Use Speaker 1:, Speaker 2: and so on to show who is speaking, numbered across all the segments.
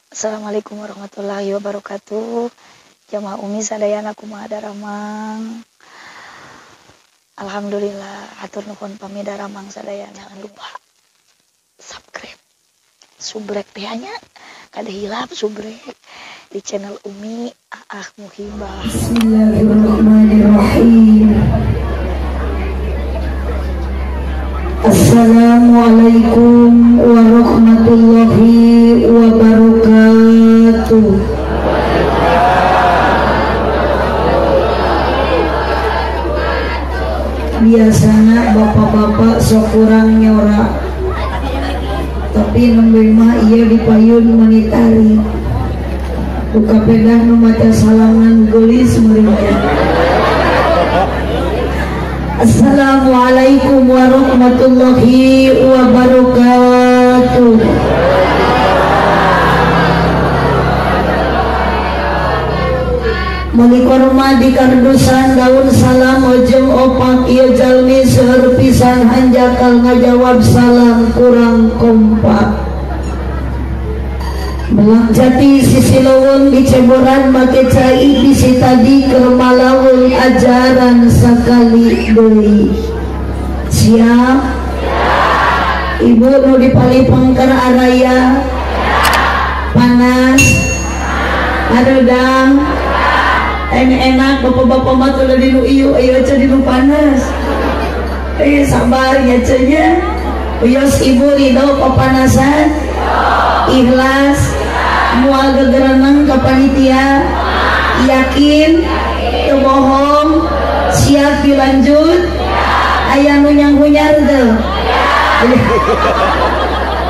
Speaker 1: Assalamualaikum warahmatullahi wabarakatuh. Jamaah Umi sadayana kumaha daramang. Alhamdulillah, hatur nuhun pami daramang sadayana. Jangan lupa subscribe, subrek teh nya. Kada hilap subrek di channel Umi Aah Muhibah.
Speaker 2: Bismillahirrahmanirrahim. Assalamualaikum warahmatullahi wabarakatuh. Biasanya bapak-bapak sok kurang nyora, tapi nembeng mah iya dipayun menitari. Buka pedah nu maca salaman gelis meureun. Assalamualaikum warahmatullahi wabarakatuh. Malikorma di kardusan daun salam ojeng opak ieu jalmi seueur pisan hanjakal ngajawab salam kurang kompak. Belak jati sisi leuweung di ceboran make cai bisi tadi keur malaweung ajaran sakali deui. Siap? Ibu nu dipalipeng keur araya. Panas. Adedang. Enak bapak-bapak mah teu di nu ieu aya aja di nu panas. Sabar ya cenah. Uyos ibu ridho papanasan. Ikhlas. Mual gegereneng ke panitia, yakin, teu bohong, siap dilanjut, aya nu nyang-hunyar teu.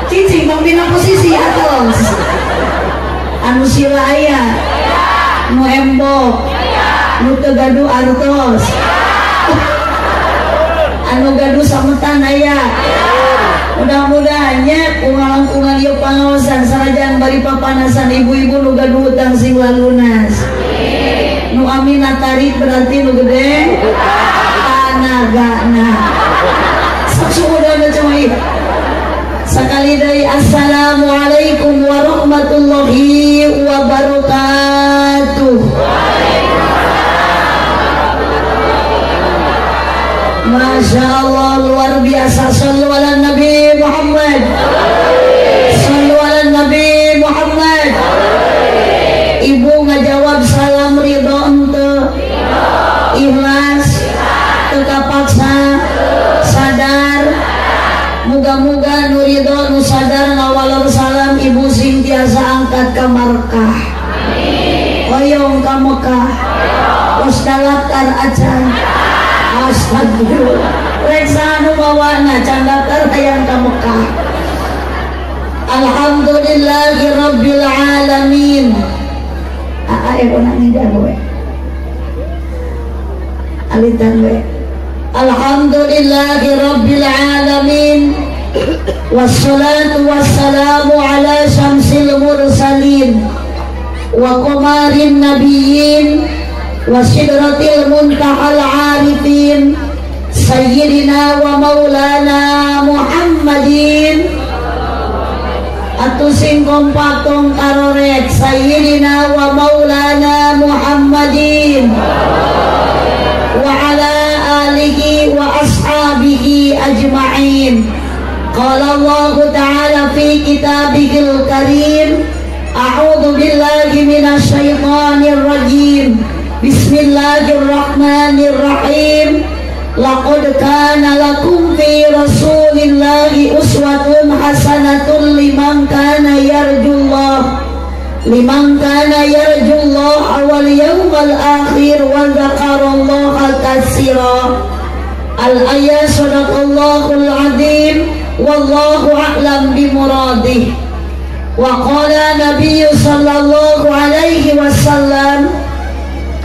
Speaker 2: Cicing pambina posisi atos. Anu sila aya, nu embok, nu teu gaduh artos, anu gaduh sametan aya. Mudah-mudahannya kungalang-kungal ieu pangaosan sanajan bari papanasan ibu-ibu nu gaduh hutang sing lunas. Nu aminah tarik berarti nu gede tanagana. Saksuudana cuma ieu. Sakali deui assalamualaikum warahmatullahi wabarakatuh. Masya Allah luar biasa. Sallu ala Nabi Muhammad. Sallu ala Nabi Muhammad. Ibu ngajawab salam ridho ente, ikhlas, teu kapaksa, sadar. Muga-muga nu ridho nu sadar ngawalor salam ibu sing tiasa angkat ka markah. Hoyong ka Mekah. Tos daftar acan. Astagfirullah. Reksa anu bawana can daftar hayang ka Mekah. Alhamdulillahi rabbil alamin. Ona ngidan we. Alitan we. Alhamdulillahi rabbil alamin. Wassalatu wassalamu ala syamsil mursalin wa qamarin nabiyyin wa sidratil muntahal arifin sayyidina wa maulana Muhammadin. Atu sing kompak tong karorek sayyidina wa maulana Muhammadin wa ala alihi wa ashabihi ajma'in. Qala Allah ta'ala fi kitabihil karim a'udzu billahi minasy syaithanir rajim. Bismillahirrahmanirrahim. Laqad kana lakum fi Rasulillahi uswatun hasanatun liman kana yarjullah wal yawmal akhir wa dzakarallaha katsira. Al-ayat sadaqallahul azim wallahu a'lam bimuradih. Wa qala Nabiy sallallahu alaihi wasallam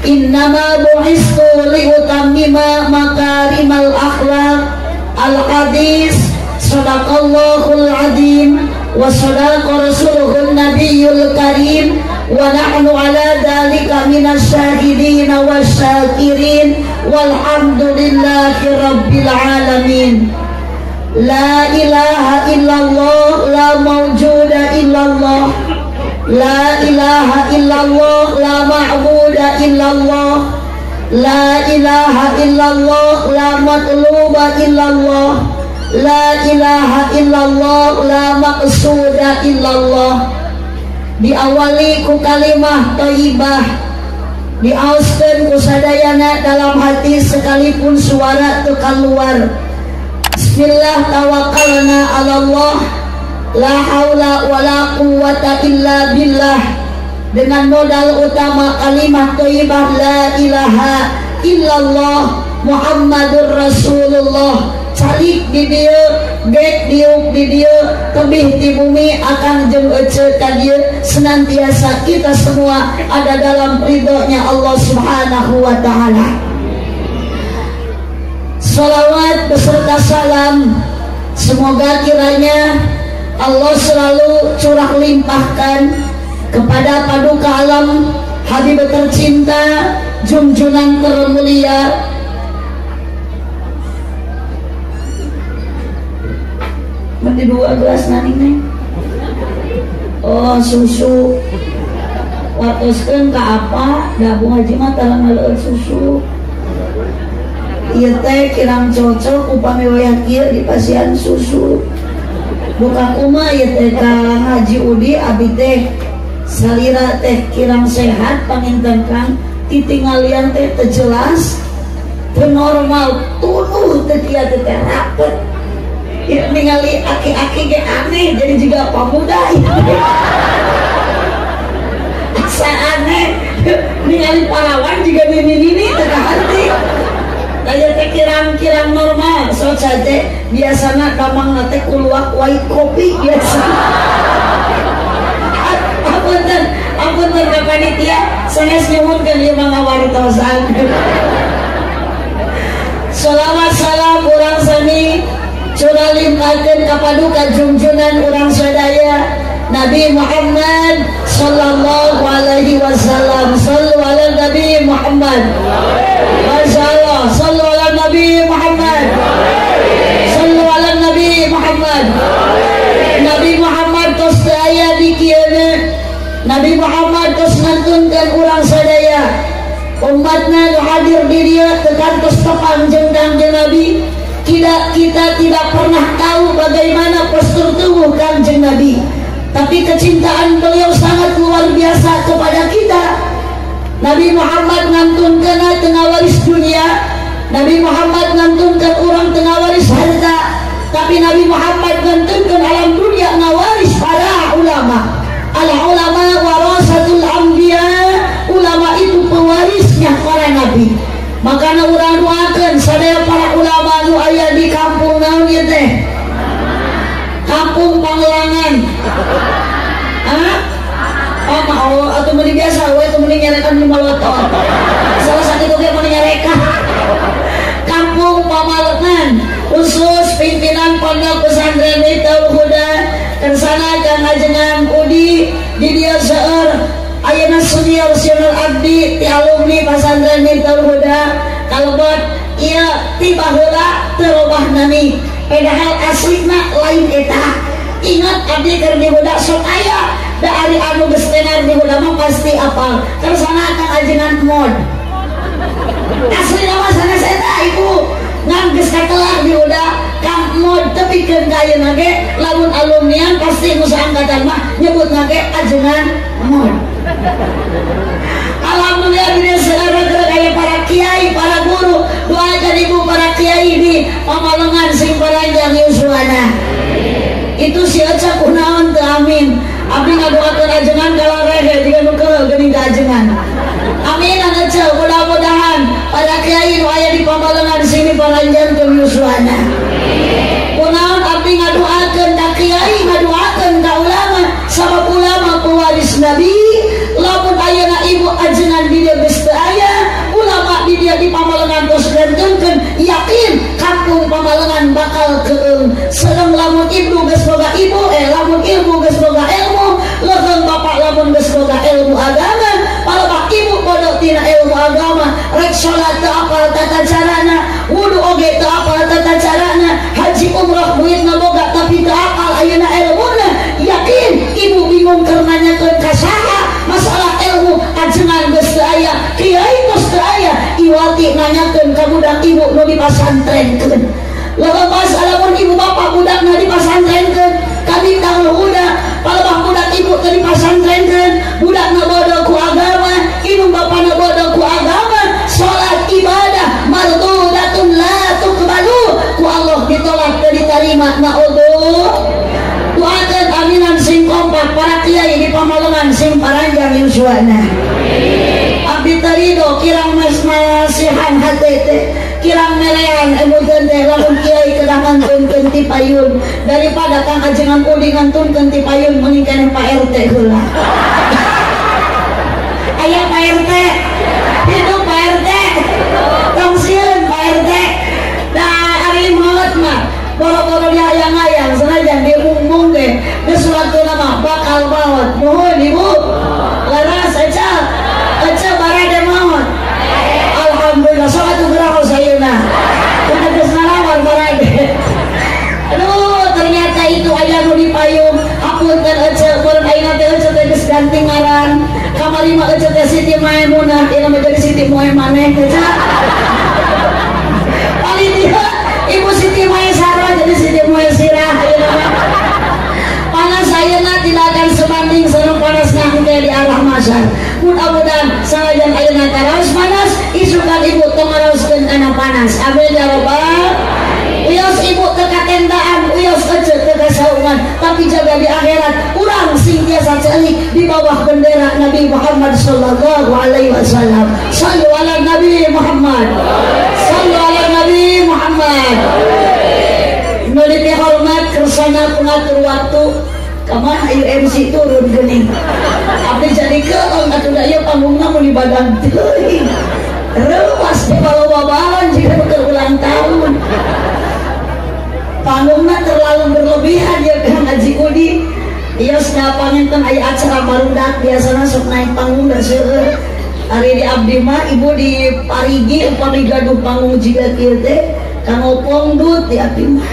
Speaker 2: innama bu'istu liutammima makarimal akhlaq. Al-hadis sadaqallahul azim wa sadaqa rasuluhun nabiyyul karim wa nahnu ala dhalika minas syahidin wasyakirin walhamdulillahi rabbil alamin. La ilaha illallah la mawjuda illallah La ilaha illallah, la ma'buda illallah, la ilaha illallah, la matluba illallah, la ilaha illallah, la maqsuda illallah. Diawali ku kalimah thayyibah, diauskeun ku sadayana dalam hati sekalipun suara teu kaluar. Bismillah tawakkalna 'alallah, la haula wala quwwata illa billah. Dengan modal utama kalimat thayyibah la ilaha illallah Muhammadur Rasulullah. Calik di dieu, gek diuk di dieu, tebih di bumi akan jeung ece ka dieu, senantiasa kita semua ada dalam ridhonya Allah Subhanahu wa taala. Salawat beserta salam semoga kiranya Allah selalu curah limpahkan kepada paduka alam Habib tercinta, junjungan termulia mandi 2 gelas nani neng. Oh susu watoskeun ka apa gabung haji mah tara ngaleun susu. Ieu teh kirang cocok upami wayah kieu dipasihan susu. Bukan umah ieu teh ka Haji Udi abi teh salira teh kirang sehat panginten Kang titingalian teh teu jelas teu normal tunuh teh kieu teh rapet. Ya, ningali aki-aki ge aneh jadi juga pemuda asa aneh ningali parawan juga nini-nini teu hati daya teh kirang-kirang normal sok saja biasana damang teh kuluak white kopi biasa apunten ka panitia sanes nyuhunkeun ieu mangga wartosan. Shalawat salam urang sami curah limpahkeun ka paduka junjunan urang sadaya Nabi Muhammad sallallahu alaihi wasallam. Sallu ala Nabi Muhammad. Masyaallah, sallu ala Nabi Muhammad. Sallu ala Nabi Muhammad. Nabi Muhammad tos aya di kieu. Nabi Muhammad tos ngantunkeun urang sadaya. Umatna nu hadir di dieu teu kantos tepanjang jeung Nabi. Kita tidak pernah tahu bagaimana postur tubuh Kanjeng Nabi, tapi kecintaan beliau sangat luar biasa kepada kita. Nabi Muhammad ngantunkeun tengah waris dunia, Nabi Muhammad ngantunkeun urang tengah waris harta, tapi Nabi Muhammad ngantunkeun alam dunia ngawaris para ulama. Al ulama warasatul anbiya, ulama itu pewarisnya para nabi. Makanya urang doakeun sadaya para ulama nu aya di kampung naon ieu teh? Kampung Pangelangan. Hah? Oh, mau atuh meuli biasa we teu meuli nyarekan di malotot. Salah sakitu ge meuli nyareka. Kampung Pamalengan, khusus pimpinan Pondok Pesantren Miftahul Huda kersana Kang Ajengan Udi di dieu seueur ayeuna senior abdi ti alumni Pesantren Miftahul Huda kalebet ieu ti baheula teu robah nami padahal aslina lain eta. Ingat abdi keur di Huda sok aya da ari anu geus tenar di Huda mah pasti apal kersana Kang Ajengan mod aslina mah sanes eta ibu ngan geus katelah di Huda Kang mod tepikeun ka ayeuna ge lamun alumnian pasti nu saangkatan mah nyebutna ge Ajengan mod. Alhamdulillah bila sekarang kaya para kiai, para guru doakan ibu para kiai di Pamalengan sing paranjang yuswana. Itu si Aca kunaon teu amin. Abdi ngadoakeun ajengan kalarehe jiga nu keul geuning ka ajengan. Amin Aca, mudah-mudahan para kiai nu aya di Pamalengan sini paranjang teu yuswana. Kunaon abdi ngadoakeun ka kiai, ngadoakeun ka ulama, sabab ulama pewaris Nabi. Lamun ayeuna ibu ajengan di dieu geus teu aya, ulama di dieu di Pamalengan tos gantungkeun yakin kampung Pamalengan bakal keung. Sedeng lamun ibu geus boga ibu, lamun ilmu geus boga ilmu, leung bapak lamun geus boga ilmu agama, palebah ibu bodoh tina ilmu agama, rek salat teu apal tata carana, wudu oge teu apal tata carana, haji umrah duitna boga tapi teu apal ayeuna ilmuna, yakin ibu bingung keur nanyakeun ka abdi nanyakeun ka budak ibu nu di pasantrenkeun. Lepas alamun ibu bapak budak nu di pasantrenkeun, kami tangguh budak, palebah budak ibu teu di pasantrenkeun, budak na bodoh ku agama, ibu bapak na bodoh ku agama, salat ibadah mardudatun la tuqbalu, ku Allah ditolak teu diterima. Naudzubillah. Doakeun aminan sing kompak para kiai di pamalengan sing paranjang yuswana. Abdi terido kirang nasihan hatete, kirang melean emukeun teh lamun kiai kedah ngantunkeun ti payun daripada kang ajengan udi ngantunkeun ti payun mending keneh Pak RT heula. Aya Pak RT, hidup Pak RT, tong sieun Pak RT. Dah ari maot mah boro-boro diayang-ayang senajan diumum deh geus nama bakal maot. Nuhun Ibu. Laras aja barade maot. Alhamdulillah sok atuh geuraos ayeuna. Kudu geus nalawar barade. Aduh, ternyata itu aya nu dipayung. Hapunten ece, mun ayeuna teh ece teh geus ganti ngaran. Kamari mah ece teh Siti Maimunah, ieu mah jadi Siti Muemaneh teh. Panitia Ibu Siti Maesara jadi Siti Maesirah. Panas ayeuna tidak akan sebanding sareng panasna henteu di arah masar. Mudah-mudahan sanajan ayeuna taraos panas, isukan ibu teu ngaraoskeun kana panas. Amin ya rabbal. Uyos ibu teu katendaan, uyos ece teu kasaungan, tapi jaga di akhirat urang sing tiasa ceulik di bawah bendera Nabi Muhammad sallallahu alaihi wasallam. Sallu ala Nabi Muhammad. Sallu ala Nabi Muhammad. Nuliti hormat kersana pengatur waktu kamah ayu MC turun geuning. Abdi jadi keung atuh da ieu panggungna mun ibadah teuing. Reuas di balo-babalan jika keur ulang tahun. Panggungna terlalu berlebihan dia kang Haji Udi. Ieu sudah panginten aya acara barudak biasana sok naik panggung da seueur. Ari di abdi mah ibu di parigi upami gaduh panggung jiga kieu teh kanggo pongdut di abdi mah.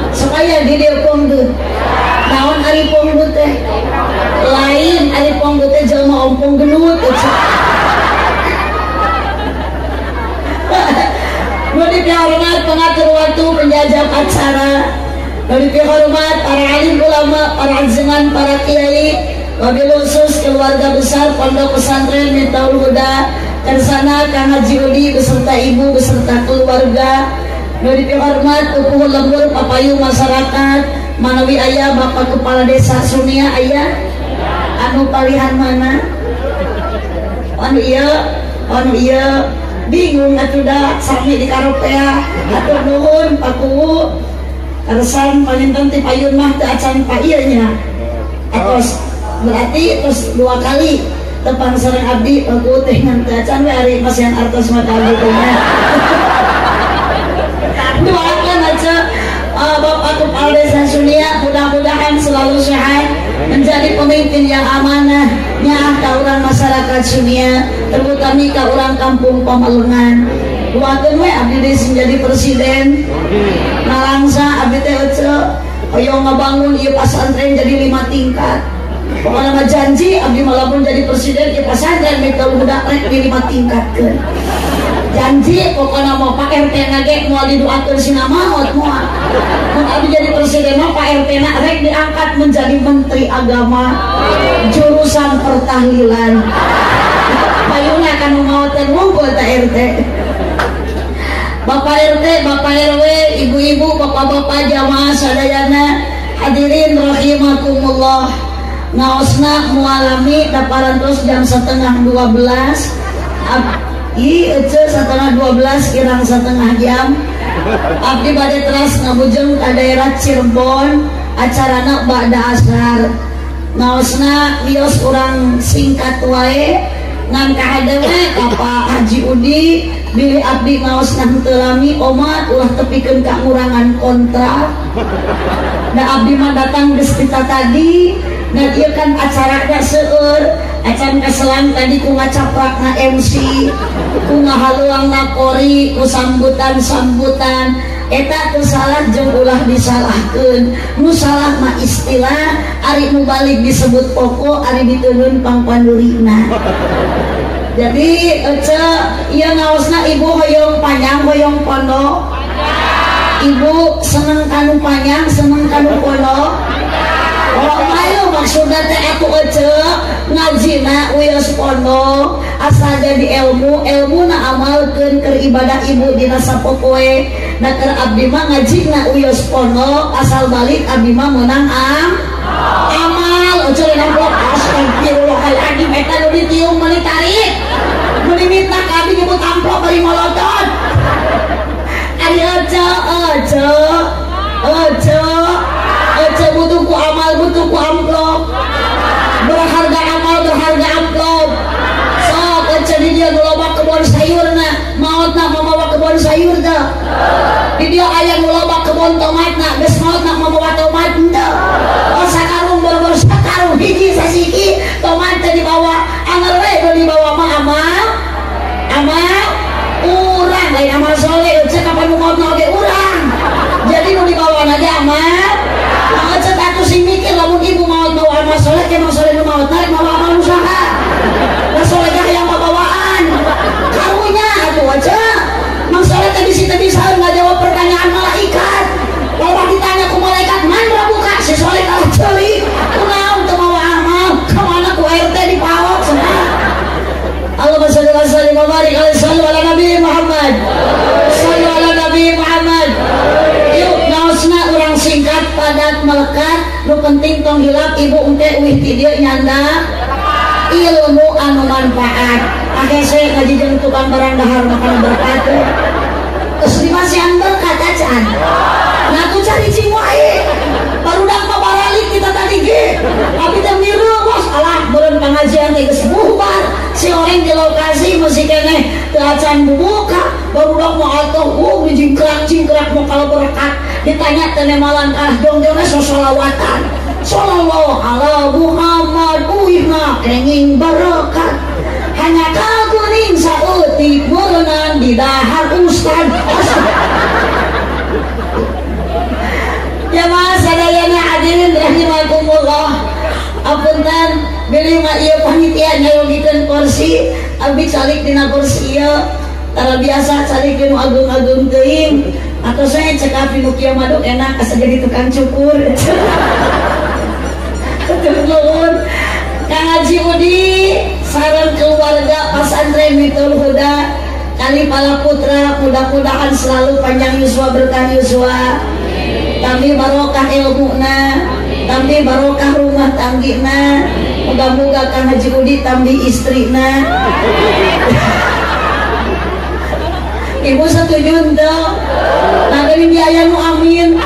Speaker 2: Supaya di dieu pongdut. Naon ari pongdut teh? Lain ari pongdut teh jelema ompong genut. Nuli dihormat pengatur waktu penjajah acara. Nuli dihormat para alim ulama, para ajengan, para kiai. Wabil khusus keluarga besar Pondok Pesantren Miftaul Huda, kersana Kang Haji Udi beserta ibu beserta keluarga. Nuli dihormat upuh lembur papayu masyarakat manawi aya Bapak Kepala Desa Sunia aya anu palihan mana? Anu iya bingung atuh da sami di karopea atur nuhun Pak Kuwu kersan panginten ti payun mah teu acan pa ieu nya. Atos berarti terus 2 kali tepang sareng abdi Pak Kuwu teh ngan teu acan we ari pasian artos mata abdi teh nya. Doakan aja Bapak Kepala Desa Sunia mudah-mudahan selalu sehat, menjadi pemimpin yang amanah nya ka urang masyarakat Sunia, terutama ka urang kampung Pamalengan. Doakeun we abdi deui jadi presiden. Nalangsa abdi teh hoyong ngabangun ieu pasantren jadi 5 tingkat. Pokona mah janji abdi mah lamun jadi presiden ieu pasantren Miftaul Huda rek di 5 tingkatkeun. Janji pokoknya mau Pak RT nage mau didoakan sina maot moal. Mun abdi jadi presiden mah Pak RT na rek diangkat menjadi menteri agama jurusan pertahlilan. Payuna kan maotan monggo ta RT. Bapak RT, Bapak RW, ibu-ibu, bapak-bapak jamaah sadayana hadirin rahimakumullah. Ngaosna mualami daparan terus jam 11:30 ece setengah 12 kirang setengah jam abdi bade teras ngabujeng ka daerah Cirebon acarana ba'da asar. Ngaosna wios urang singkat wae ngan kahadewe ka Pak Haji Udi bilih abdi ngaosna henteu lami omat ulah tepikeun ka ngurangan kontrak. Da abdi mah datang geus pita tadi. Nah ieu kan acarana seueur, acan kaselang tadi ku ngacaprakna MC, ku ngahaluangna kori, ku sambutan-sambutan. eta teu salah jeung ulah disalahkeun. Nu salah mah istilah, ari nu balik disebut pokok, ari diteungeun pangpandulina. Jadi ieu ngaosna ibu hoyong panjang hoyong pondok. Ibu seneng kanu panjang, seneng kanu pondok. Oh mayu maksudna teh atuh ngajina wios pondok asal jadi ilmu na amalkeun keur ibadah ibu dina sapopoe. Da keur abdi mah ngajina wios pondok asal balik abdi mah meunang amal. Ojo amplop astagfirullahaladzim eta nu ditiung meuli tarik. Nu diminta ka abdi nyebut amplop bari molotod. Ari ojo butuh ku amal, butuh ku amplop. Berharga amal, berharga amplop. Sok ojo di dia ngeloba kebun sayurna, maotna mamawa kebun sayur teh. Di dia aya ngeloba kebun tomatna, geus maotna mamawa tomat teh. Oh sakarung berbor sakarung hiji sasiki tomat teh dibawa, anggar we do dibawa mah amal urang lain amal soleh. Ojo kapan nu maotna oge urang. Jadi nu dibawa aja amal. Ojo atuh sing mikir lamun ibu maot bawa amal soleh ke mang soleh nu maot narik bawa amal usaha. Da soleh gah yang bawaan. Karunya atuh aja. Mang soleh teh bisa ngajawab pertanyaan malaikat. Lalu ditanya ku malaikat, "Man rabuka?" Si soleh kalah ceulik. Kunaon teu mawa amal? Ka mana ku RT dipawak cenah. Allahumma shalli wa sallim wa barik ala Nabi Muhammad. Shalli ala Nabi Muhammad. Yuk ngaosna urang singkat padat melekat. Nu penting tong hilap ibu engke uih ti dieu nyanda ilmu anu manfaat. Akese ngaji jeung tukang barang dahar makan berkat. Geus dimasihan berkat acan. Nah tu cari cing wae. Barudak mah baralik kita tadi ge. Tapi teh mireung bos alah beureun pengajian teh geus bubar. Si orang di lokasi masih kene teu acan bubuka. Barudak mah atuh jingkrak mau kalau berkat. Ditanya teh malangkah jongjongna sosolawatan. Sallallahu ala Muhammad uihna kenging berkat. Hanya kaguning sautik meureunang di dahar ustad. Jamaah sadayana hadirin rahimakumullah. Apunten bilih mah ieu panitia nyayogikeun kursi, abdi calik dina kursi ieu. Tara biasa calik nu agung-agung teuing. Atau saya cek api nu kieu maduk enak asa jadi tukang cukur. Nuhun. Kang Haji Udi sareng keluarga Pasantren Mitul Huda kali pala putra mudah-mudahan selalu panjang yuswa berkah yuswa. Tambi barokah ilmuna, tambi barokah rumah tanggina. Moga-moga Kang Haji Udi tambi istrina. Ibu setuju tuh. Nah dari biaya nu amin.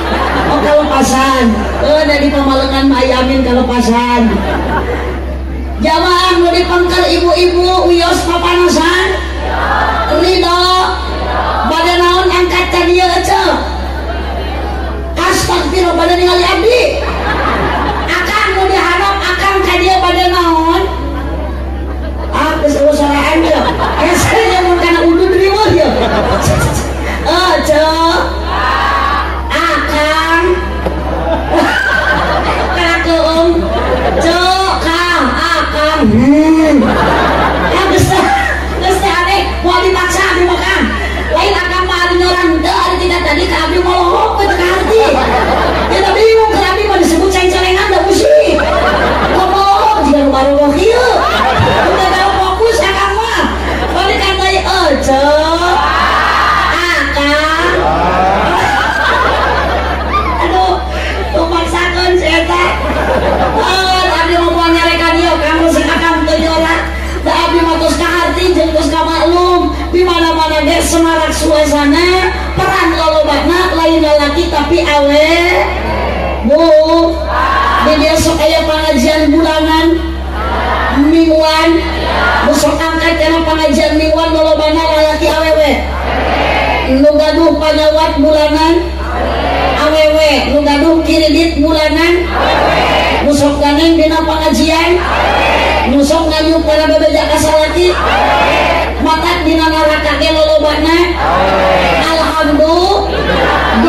Speaker 2: Oh kalepasan. Dari pamalengan mah amin kalepasan. Jamaah nu dipengker ibu-ibu wios papanasan. Ridho. Bade naon angkat ka dieu eceuk. Astagfirullah bade ningali abdi. Akang nu diharap akang ka dieu bade naon? Geus usaraan teh. Hese mun kana udud riweuh ye. Cek. Akang. Kakeung. Cek kang akang. Geus teh ade moal dipaksa abdi mah Kang. Lain akang mah ari nyoran teu ari tidak tadi ka abdi molohok teu ka harti. Kita bingung ka abdi mah disebut ceng-celengan da usi. Molohok jiga nu baru kieu. Udah fokus akang mah. Balik kantai cek. Akang. Aduh, tumpaksakeun si eta. Abdi mah nyarekan ieu Kang sing akang teu nyorak. Da abdi mah tos ka harti jeung tos ka maklum. Di mana-mana ge semarak suasana, peran lolobana lain lalaki tapi awe. Bu. Di dia sok aya pengajian bulanan. Mingguan. Besok angkat kana pengajian mingguan lolobana lalaki awewe. Nu gaduh panyawat bulanan. Awewe, nu gaduh kiridit bulanan. Nu sok ganeng dina pengajian. Nu sok ngayup kana bebeja ka salaki. Matak dina neraka ge lolobana. Alhamdulillah.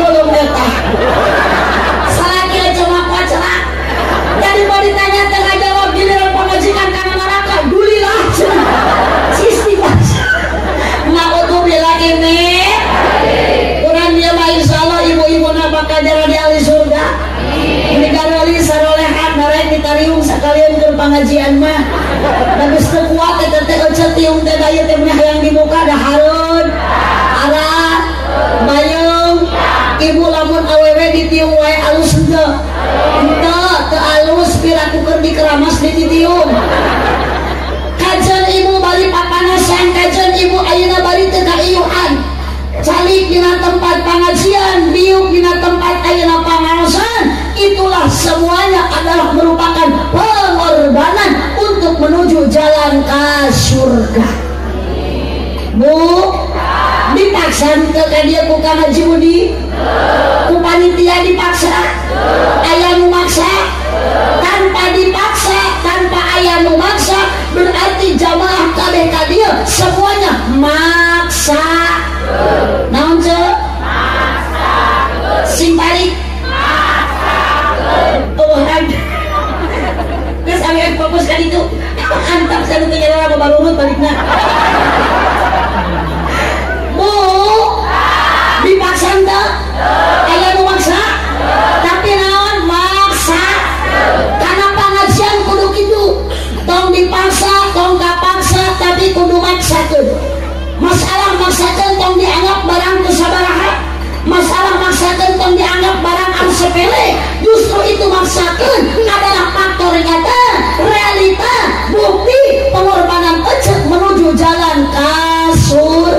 Speaker 2: pengajian mah bagus kuat teh tiung teh daya teh yang di muka dah harun arah bayung ibu lamun awewe ditiung wae alus henteu teu alus piraku keur dikeramas dititiung kajen ibu bari papanasan kajen ibu ayeuna bari teu kaieuhan calik dina tempat pengajian biuk dina tempat ayeuna pangaosan itulah semuanya adalah merupakan pengorbanan untuk menuju jalan ke surga. Bu dipaksa ke dia ku Haji Budi ku panitia dipaksa aya nu maksa tanpa dipaksa tanpa aya nu maksa berarti jamaah kabeh ka dieu semuanya maksa naon ce sing balik oh ada geus ame fokus ka ditu antap sanu teh nyara babarurut balikna Bu dipaksa teu aya nu maksa tapi naon maksa karena pengajian kudu kitu tong dipaksa tong kapaksa tapi kudu maksakeun masalah maksakeun tong dianggap barang teu sabaraha masalah maksakeun tong dianggap barang anu sepele justru itu maksakeun adalah faktor nyata realita bukti pengorbanan ecek menuju jalan kasur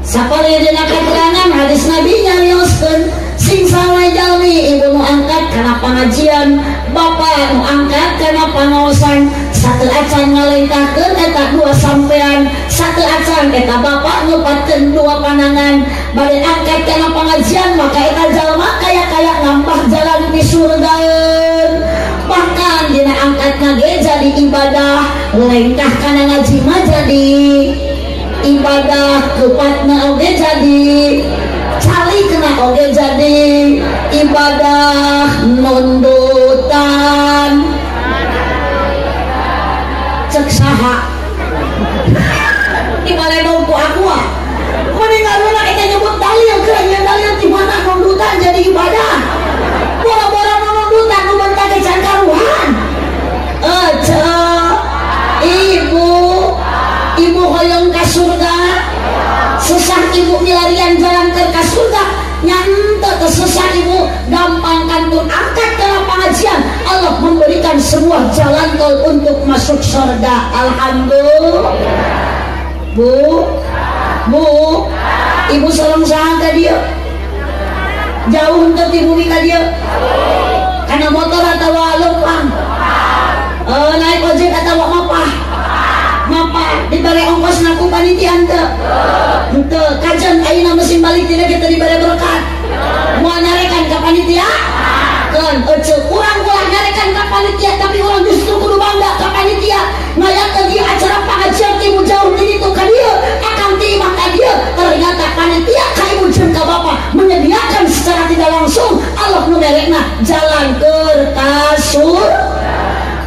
Speaker 2: sapari dina keterangan hadis Nabi nyarioskeun sing sawe jalmi ibu nu angkat kana pengajian bapak nu angkat kana pangaosan satu acan ngalengkahkeun eta dua sampean satu acan eta bapak nyupatkeun dua panangan bade angkat kana pengajian maka eta jalma kaya-kaya nambah jalan di surga bahkan dina angkatna ge jadi ibadah lengkah kana ngaji mah jadi ibadah kepatna oge jadi cali kena oge jadi ibadah nundutan cek saha ibadah ku aku meninggalna kita nyebut dalil kerennya dalil di mana nundutan jadi ibadah bora-bora nundutan nu bentar ke cangkaruhan ibu hoyong ke surga susah ibu milarian jalan ke surga nyanta susah ibu gampang kantun angkat ke pengajian Allah memberikan sebuah jalan tol untuk masuk surga alhamdulillah bu ibu salam sahan ke dia jauh untuk ibu ke dia karena motor atau lumpang naik ojek atau mapah diberi ongkos naku panitia ente kajian ayeuna mesin balik tidak kita diberi berkat mau nyarekan ke panitia kan kurang nyarekan ke panitia tapi orang justru kudu bangga ke panitia ngayat lagi acara pengajian ibu jauh jadi tuh kan dia akan tiba kan dia ternyata panitia ka ibu jeung ka bapak menyediakan secara tidak langsung Allah numerekna jalan ke kasur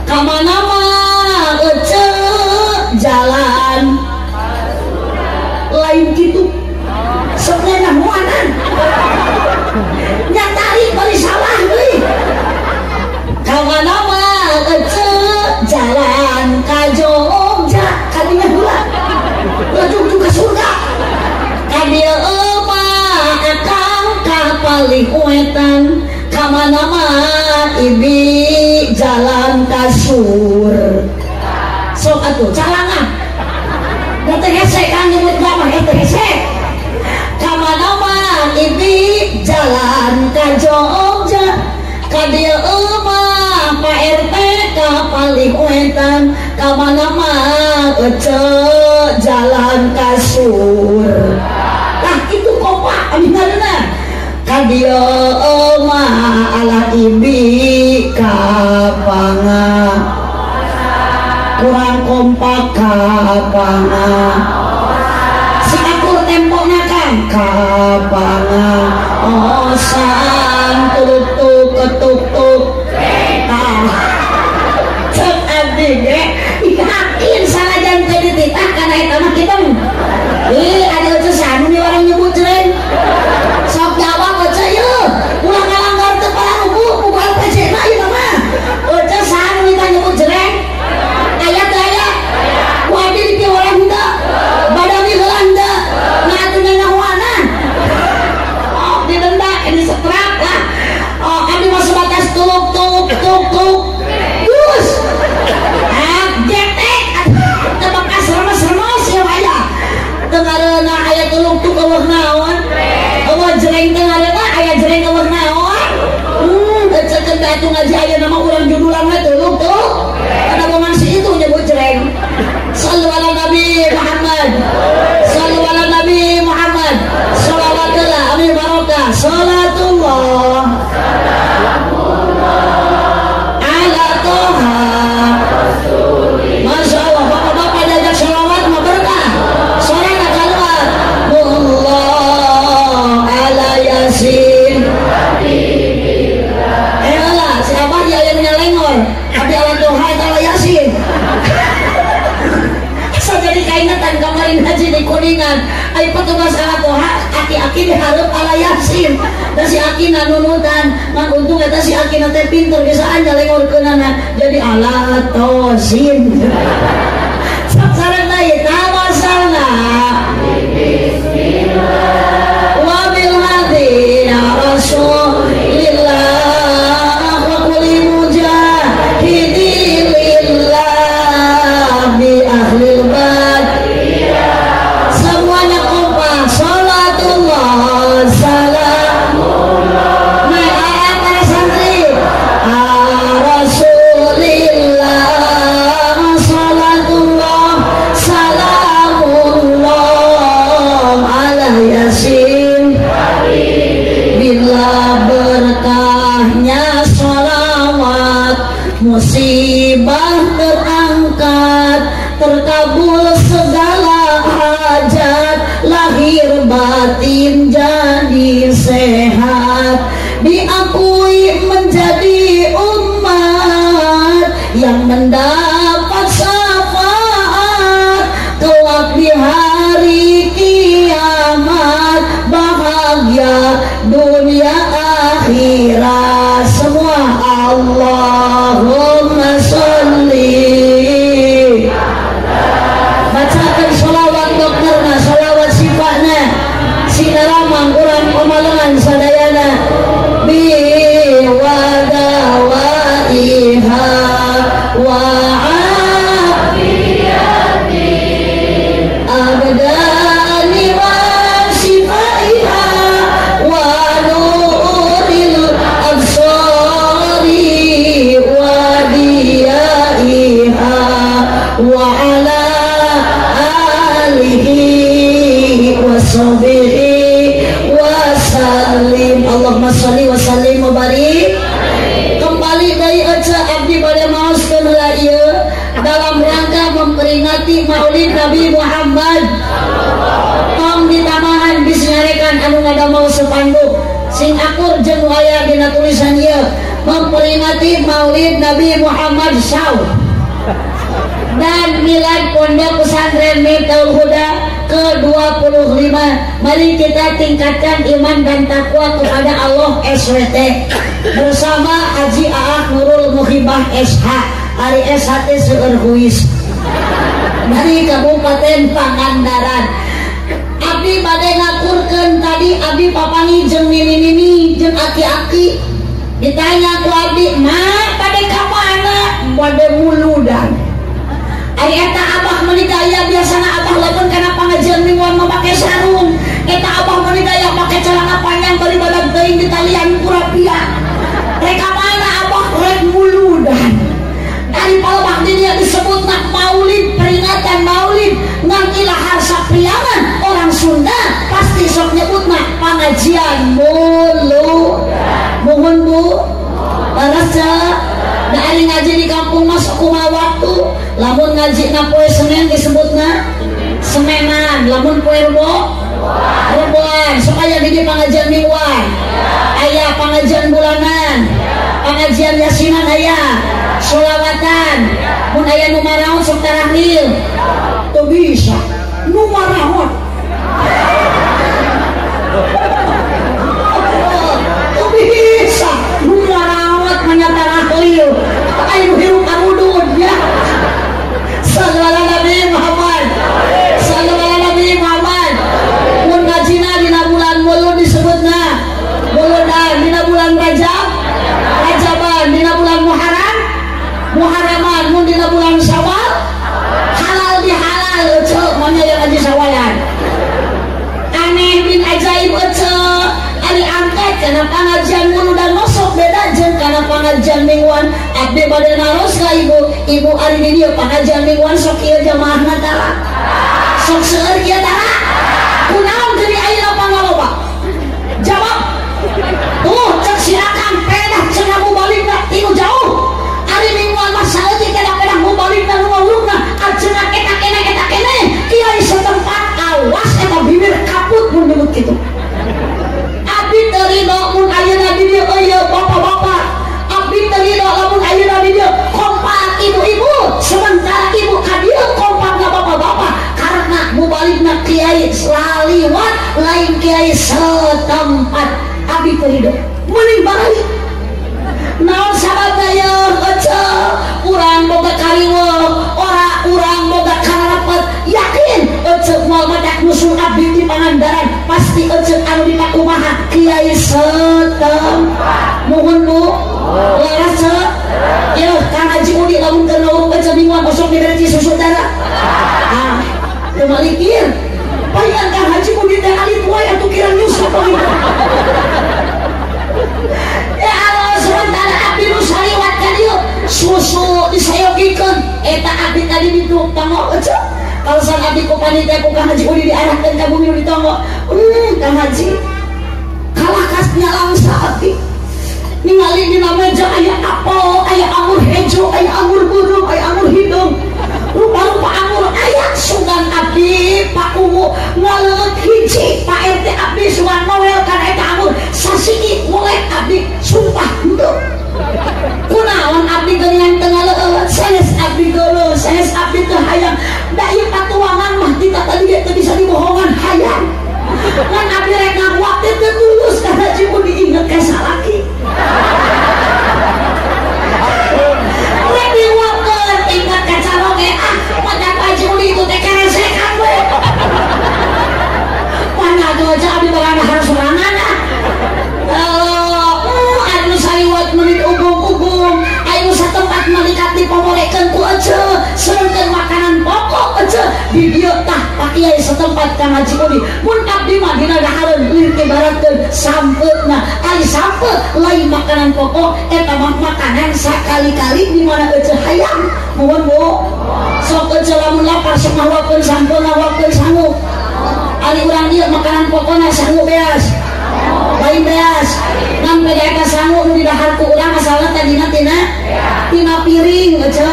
Speaker 2: kamana mah jalan lain gitu sebenarnya muanan nyatari bari salah euy kamana mah jalan ka Jogja kadinya heula laju ke surga kadieu mah akang ka paling wetan kamana mah ibi jalan ka sok atuh calangan da teh hese kan nyebut nama eta hese kamana mah ibi jalan ka Jogja ka dieu mah Pak RT ka paling wetan kamana mah jalan ka lah itu kompak abinarna ka dieu mah ala ibi ka kurang kompak kapangan si akur tempoknya kan kapangan osan tutuk ketuk cek abdi ge yakin salajan teh dititah kana eta mah kitu ada utusan nih orang nyebut jeren sok jawab aja yeuh ulah ngalanggar teu parang buku LPJ na ieu mah utusan minta nyebut jeren lain haji di Kuningan ai petugas alatoha aki-aki diharap ala Yasin dan si aki nanunutan ngan untung eta si aki teh pinter bisa aja lengorkeunana jadi alatosin sareng lain tawasalna bismillah wa bil hadi ya rasulillah wa kulli mujahidin lillah bi ahlil bad semuanya kompak salatullah salamullah naik para santri rasulillah salatullah salamullah ala yasin bila berkahnya sholawat musibah terangkat terkabul segala hajat lahir batin jadi sehat diakui menjadi umat yang mendapat syafaat kelak di hari kiamat bahagia dunia akhirat semua Allahumma sholli bacakan sholawat dokterna sholawat sifatnya sinaramang kurang pemalengan sadayana biwadawaiha wa'afiyati abdani wa sifaiha wa nuril absari wa diyaiha wa ala alihi wa sahbihi wa sallim Allahumma salli wa sallim wa barik kembali dari aja abdi pada mauskeun heula ieu dalam rangka memperingati Maulid Nabi Muhammad tong ditamahan disingarekan anu ngadamel sepanduk sing akur jeung aya dina tulisan ieu memperingati Maulid Nabi Muhammad SAW dan milad Pondok Pesantren Miftaul Huda ke-25. Mari kita tingkatkan iman dan takwa kepada Allah SWT bersama Haji Aah Nurul Muhibah SH Ari SHT seueur huis dari Kabupaten Pangandaran. Abdi bade ngakurkeun tadi abdi papangi jeung nini-nini jeung aki-aki ditanya ku abdi mah bade ka mana bade muludan ari eta abah menikah ya biasana abah lamun kana pangajian mingguan mah pake sarung eta abah menikah ya pake celana panjang bari badag teuing di talian kurapia rek mana abah rek muludan dari palebah dia disebut nak maulid peringatan maulid ngan ilahar sapriangan orang Sunda pasti sok nyebut nak pangajian muludan mohon bu barasa dari ngaji di kampung masuk kumaha waktu lamun ngaji na poe Senin disebutna semenan lamun poe Reboan supaya di pengajian mingguan aya pengajian bulanan pengajian yasinan aya sholawatan mun aya nu maraon sok tarahil tuh bisa nu maraon tuh bisa nu marawat manyatarahil ayo hirup kamudun ya sallallahu Nabi Muhammad sallallahu Nabi Muhammad mun ngajina dina bulan mulud disebutna muludan dina bulan Rajab Rajaban dina bulan Muharram Muharraman mun dina bulan Syawal halal di halal cek manya yang aja sawalan aneh bin ajaib cek ari angkat kana pangajian muludan mosok beda jeung kana pangajian mingguan abdi bade naros ka ibu ari di dieu pangajian mingguan sok ieu jamaahna tara sok seueur kieu tara kunaon deui ayeuna pangaloba jawab tuh cek silakan pedah cenah mubalina tinu jauh ari mingguan mah saeutik pedah mubalina nu ngulungna ajeuna eta kene kiai setempat awas eta bibir kaput mun nyebut kitu abdi terino mun ayeuna di dieu euy bapak-bapak abdi terino lamun ayeuna di dieu kompak ibu-ibu sementara ibu ka dieu kompakna bapak-bapak karena mubalik teh hidup mending balik naon sababna ya aja urang boga kaliwo ora urang boga karapat yakin aja moal madak nusul abdi di Pangandaran pasti aja anu dipakumaha Kiai setempat nuhun Bu laras ya Kang Haji Udi lamun teu nauruk aja mingguan kosong diberi susu darah teu malikir palingan Kang Haji Udi teh alit wae atuh kirang nyusup ya Allah sementara abdi nu saliwat ka dieu susu disayogikeun eta abdi tadi dituk tanggo aja kalau sang abdi ku panitia ku Kang Haji Udi diarahkeun ka bumi nu ditonggo Kang Haji kalah kasnya langsa abdi ningali dina meja aya apel aya anggur hejo aya anggur burung aya anggur hidung rupa-rupa anggur aya sugan abdi Pak Ungu ngaleut hiji Pak RT abdi sugan Noel kana eta anggur sasiki mulai abdi sumpah henteu kunaon abdi geuningan teu ngaleut sanes abdi geuleuh sanes abdi teu hayang da ieu patuangan mah kita tadi teu bisa dibohongan hayang ngan abdi rek ngakuat teu tulus kana jieu diinget ka salaki rek diuapkeun inget ka caloge madak baju itu teh keresekan we panado aja abdi barang harus sorangan anu saliwat menit ugum-ugum anu satempat malikat dipomolekeun ku aja seukeun makanan pokok aja di dieu tah Pak Kiai setempat Kang Haji Udi mun abdi mah dina dahareun lir ibaratkeun sampeutna ari sampeut lain makanan pokok eta mah makanan sakali-kali di mana aja hayang mohon Bu sok aja lamun lapar sok ngawakeun sampeun ngawakeun sanggup ari urang dieu makanan pokokna sanggup beas lain beas ngan beda eta sanggup nu didahar ku urang asalna tadina tina piring aja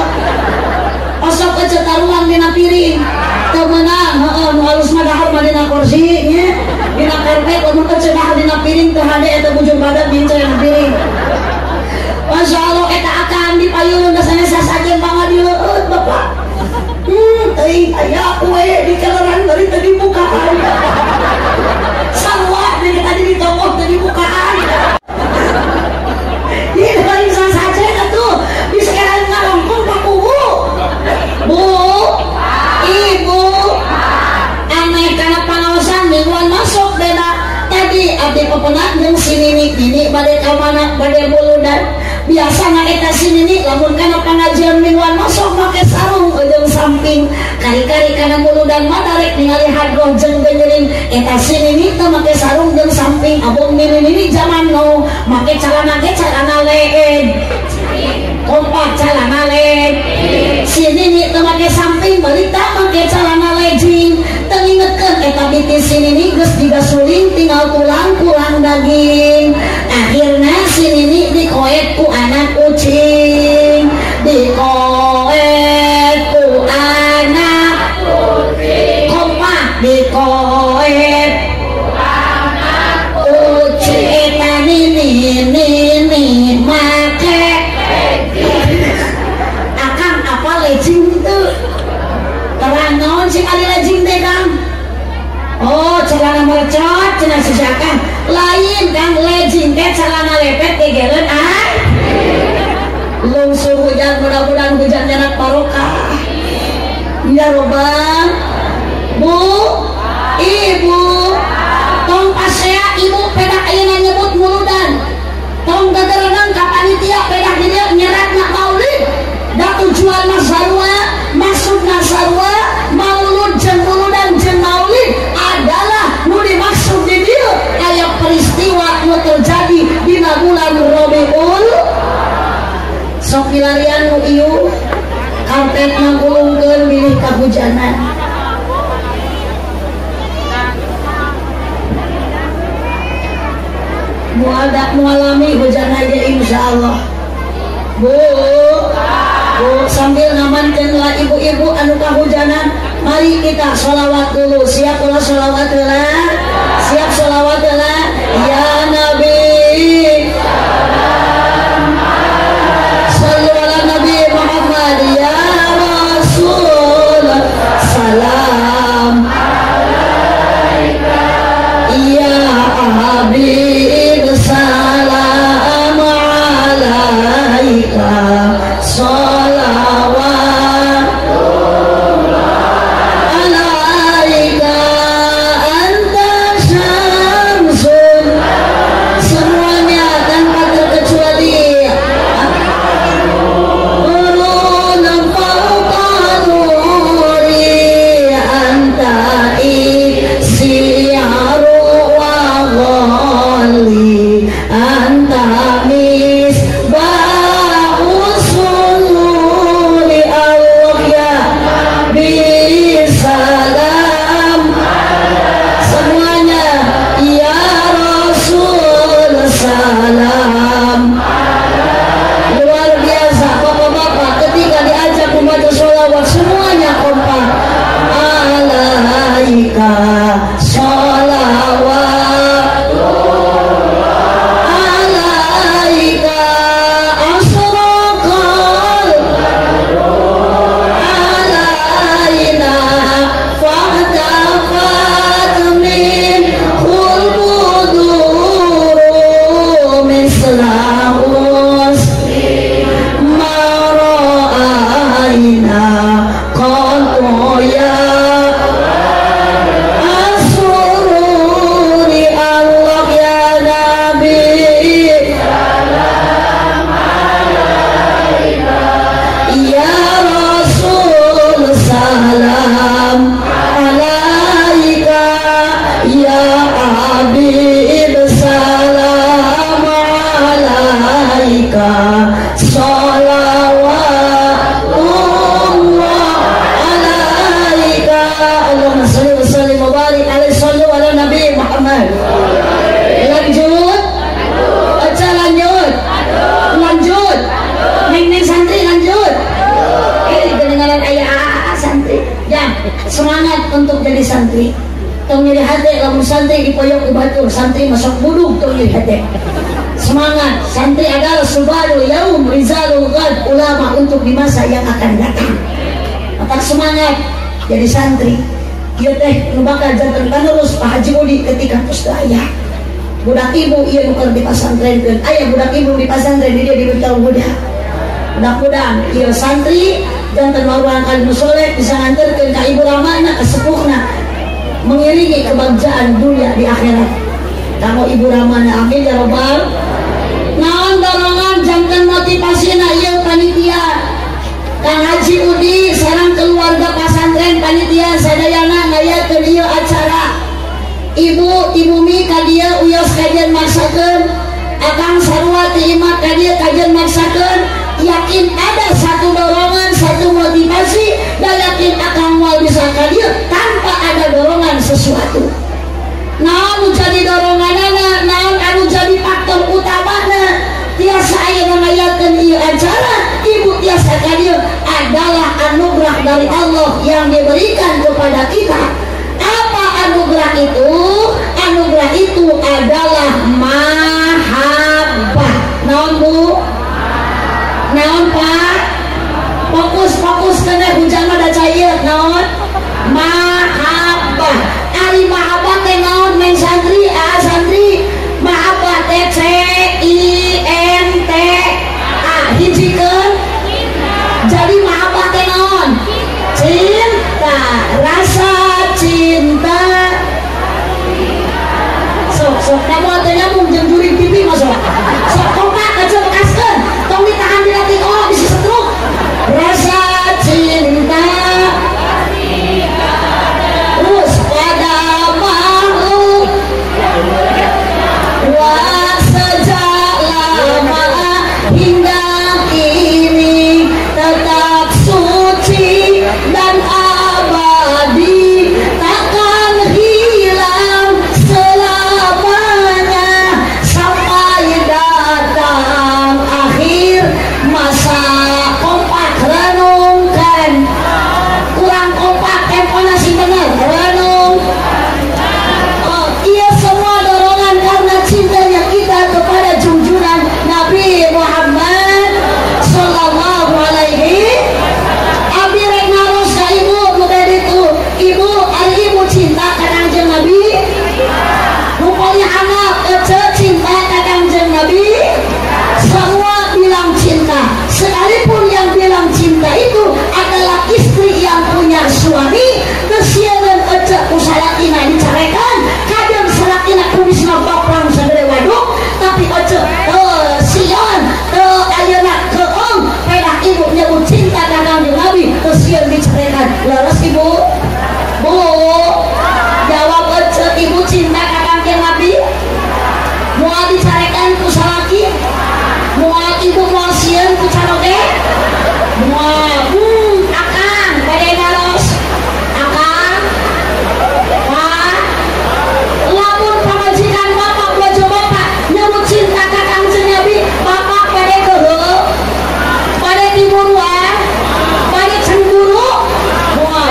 Speaker 2: osok aja taruhan dina piring teu meunang nu alus mah dahar mah dina kursi nya dina karpet lamun aja dahar dina piring teu hade eta bujur badan bincang dina piring Masya Allah eta akan dipayun dasarnya sasajen banget dileueut Bapak teuing aya kue di keleran dari tadi bukaan sarua dari tadi ditongok tadi bukaan ini dari sasajen atuh bisa kira ngarongkong Pak Kubu Bu Ibu aneh karena pengawasan mingguan masuk beda tadi abdi pepenat jeung si Nini bade ka mana bade buludan biasa na eta si Nini lamun kana pengajian mingguan masuk make sarung ujung samping kari-kari kana buludan mah darek ningali hadroh jeung benyering eta si Nini teu make sarung jeung samping abong Nini zaman now make calana ge calana leed kompak calana leed si Nini teu make samping balita make calana legging teu ingetkeun eta bitis si Nini geus digasuling tinggal tulang daging akhirna si Nini dikoet ku anak kucing dikoet ku anak kucing kompak dikoet ku anak kucing eta Nini make akang apa legging teu terang naon sing ari legging teh Kang oh celana mercot cenah sisakan lain Kang legging teh celana lepet gegereun lungsur hujan mudah-mudahan hujan janat barokah ya robbang Bu Ibu tong pasea Ibu pedak ayeuna nyebut muludan tong gegereunang ka panitia pedak di dieu nyeratna maulid da tujuanna sarua maksudna sarua maulud jeung muludan jeung maulid adalah nu dimaksud di dieu aya peristiwa nu terjadi dina bulan Rabiul sok pilarian nu ieu karpet ngagulungkeun bilih kahujanan mualami hujan aja insyaallah Bu sambil ngamankeun lah ibu-ibu anu kahujanan mari kita sholawat dulu siap ulah sholawat heula siap sholawat heula ya Nabi sallu ala Nabi Muhammad ya Rasul salam alaika ya Habib alaika sholawatullah alaika asraqal alaina fahtafat min khulbuduru mislahus mara'aina qatoya asururi Allah ya Nabi salam alaika ya Rasul salam alaika ya Habib salam alaika sholawatullah alaika Allahumma sholli wa sallim wa barik alaihi sallu ala Nabi Muhammad. Lanjut aja lanjut neng santri lanjut kedengaran ayah santri ya semangat untuk jadi santri tong jadi hati lamun santri dipoyok di batu santri masuk buduk tong jadi hati semangat santri adalah subhanul yaum rizalul ghad ulama untuk di masa yang akan datang maka semangat jadi santri ieu teh nu bakal janten panerus Pak Haji Udi ketika pustaya budak ibu ieu nu keur di pasantrenkeun aya budak ibu di pasantren dia di Betul Budak mudah-mudahan ieu santri janten mauruan kali musoleh bisa nganterkeun ka ibu ramana ka sepuhna mengiringi kebahagiaan dunia di akhirat. Kamu ibu ramana amin ya robbal. Naon dorongan jantan motivasina ieu panitia. Kang Haji Udi sareng keluarga pasantren panitia sadayana ngayakeun ieu acara. Ibu Mi ka dieu uyos kajian maksakeun, Akang Sarwati Imah ka dieu kajian maksakeun. Yakin ada satu dorongan, satu motivasi, dan yakin akan mau bisa kadir tanpa ada dorongan sesuatu. Naon jadi doronganana, naon anu jadi faktor utamana. Tiasa aya mengayakeun ieu acara, ibu tiasa kadir adalah anugerah dari Allah yang diberikan kepada kita. Apa anugerah itu? Anugerah itu adalah mahabbah. Naon Bu? Naon Pak? Fokus kena hujan ada cair. Naon? Mahabbah. Ari mahabbah teh naon men santri? Santri mahabbah teh C-I-N-T-A hijikeun. Jadi mahabbah teh naon? Cinta, rasa cinta. Sok kamu teh nyambung jeung juring TV masuk. Sok kompak aja bekaskeun. Tong ditahan di lati oh bisa setruk. Rasa cinta terus pada makhluk wa sejak lama hingga kini tetap suci dan abadi takkan hilang selamanya sampai datang akhir masa. Kompak renungkan kurang kompak tempona si bener renung. Oh, iya semua dorongan karena cintanya kita kepada junjungan Nabi Muhammad sallallahu alaihi. Abi rek ngaros ka ibu muda itu ibu ari ibu cinta ka Kangjeng Nabi. Rupanya anak ece cinta ka Kangjeng Nabi. Semua bilang cinta, sekalipun yang bilang cinta itu adalah istri yang punya suami. Kesianan ece usalatina dicarekan kadang salatina kumisna bapang sagede waduk tapi ece sion ayeuna keong pedah ibu nyebut cinta ka Kangjeng Nabi kesian dicarekan. Leres ibu? Bu jawab ece ibu cinta ka Kangjeng Nabi. Moal dicarekan ku salaki? Moal ibu moal sieun ku canoge? Moal akang bade ngaros. Akang Pak lamun pamajikan bapak bojo bapak nyebut cinta ka Kangjeng Nabi bapak bade keheuk bade timuruan bade cemburu. Moal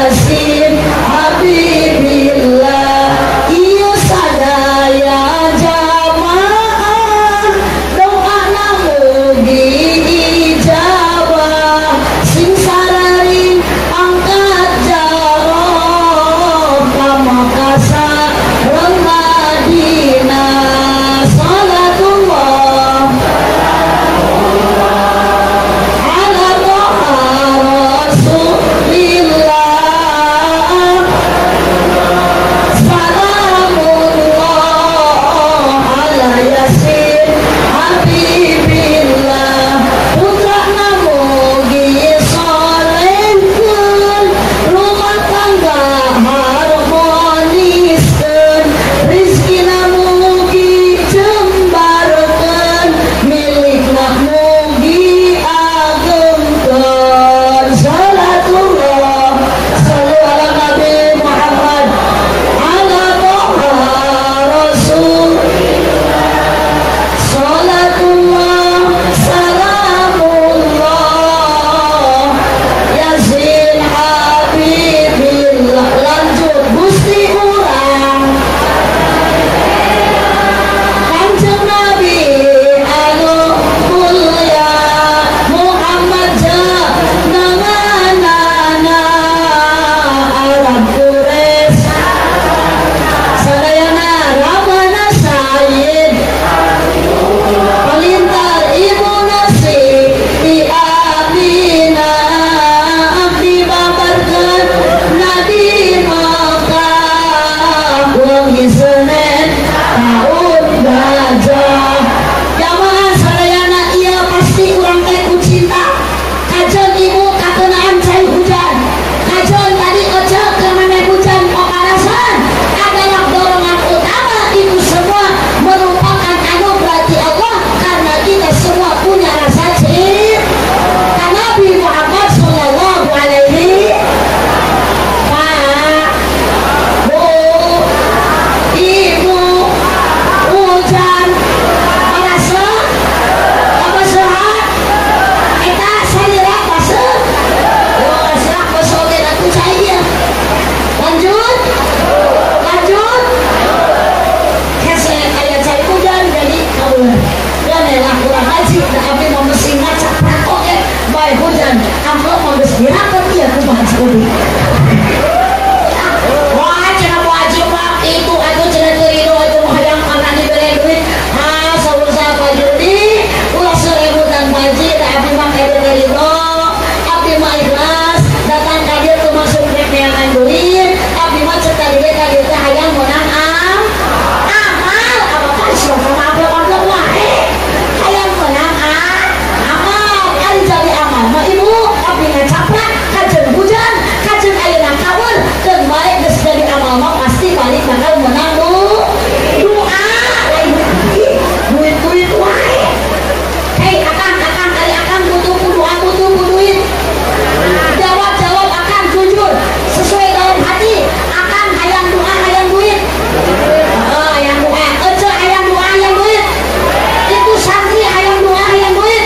Speaker 2: Yasin Habibillah ieu sadaya jamaah doana mugi ijabah sing sararing angkat jauh ka Makasa Madinah salatullah ala toha rasulillah salamullah ala yasin habibillah putra namugi solehkeun rumah tangga harmoniskeun rizki namugi jembarkeun milik namugi agengkeun salatullah sallu ala nabi Muhammad ala toha rasul salatullah salamullah yasin habibillah lanjut Gusti urang Kanjeng Nabi anu mulia Muhammad janganana Arab Quraisy sadayana Ramana Sayyid Palintar Ibu Nasi di Aminah abdi babarkeun Nabi Makkah wengi Senin tahun gajah jamaah sadayana ieu pasti urang teh ku cinta kajeun ibu kakeunaan cai hujan kajeun tadi ojek ke maneh hujan pamarasan adalah dorongan utama itu semua merupakan anugerah dari Allah karena kita semua punya rasa cinta Nabi Muhammad sallallahu alaihi Pak Bu Ibu hujan merasa apa sehat eta salira basa serak basa oge atuh cai lanjut hese aya cai hujan jadi kaula dan elah kurang haji da abdi mah mesti ngaca prak oge bae hujan amplop mah geus diraket ieu ku Haji Udi wah cenah Bu Haji mah itu atuh cenah teu ridho atuh hayang kana dibere duit saur sa Pak Judi ulah 1000 dan Haji da abdi mah kade ridho abdi mah ikhlas datang ka dieu teu masuk rek neangan duit abdi mah ceuk ka dieu ka dieu teh hayang meunang amal apa sok amplop wae hayang meunang amal ari jadi amal mah ibu abdi ngacaprak kajeun hujan kajeun ayeuna kawer keun bae geus jadi amal mah pasti balik bakal meunang doa lain duit wae hei akang ari akang butuh doa butuh duit jawab akang jujur sesuai dalam hati akang hayang doa hayang duit hayang doa ece hayang doa hayang duit itu santri hayang doa hayang duit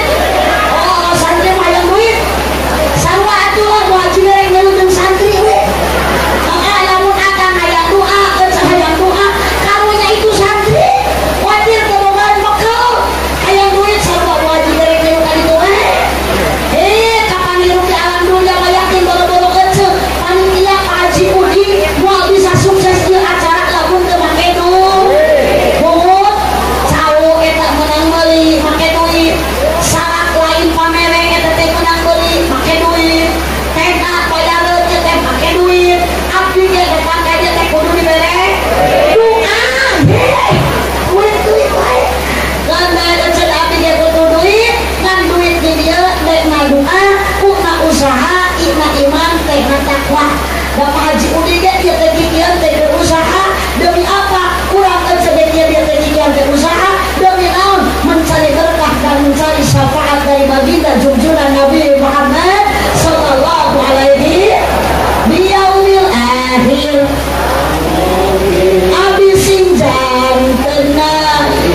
Speaker 2: santri mah hayang duit sarua atuh lah Bu Haji derek ngeuleuh santri we lamun akang hayang doa ece hayang doa karunya itu santri wadir kebobolan bekal hayang duit sarua Bu Haji derek ngeuleuh ka ditu we kapan hirup di alam dunia mah yakin boro-boro ece panitia Pak Haji Udi moal bisa sukses di acara lamun teu make duit bungut cau eta menang meuli make duit sarak lain pamereng eta teh menang meuli make duit tenda payareut teh make duit abdi ge datang ka dieu teh kudu dibere doa duit wae kan bae ece abdi ge butuh duit kan duit di dieu dek na doa kuna usaha ina iman teh na takwa da Pak Haji Udi ge ieu teh kikian teh berusaha demi apa urang ece ge dia teh kikian teh usaha demi naon mencari berkah dan mencari syafaat dari baginda junjungan Nabi Muhammad sallallahu alaihi biyaumil akhir abdi sinjan kena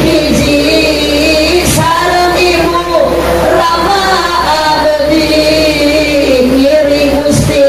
Speaker 2: hiji sareng ibu Rama abdi ngiri Gusti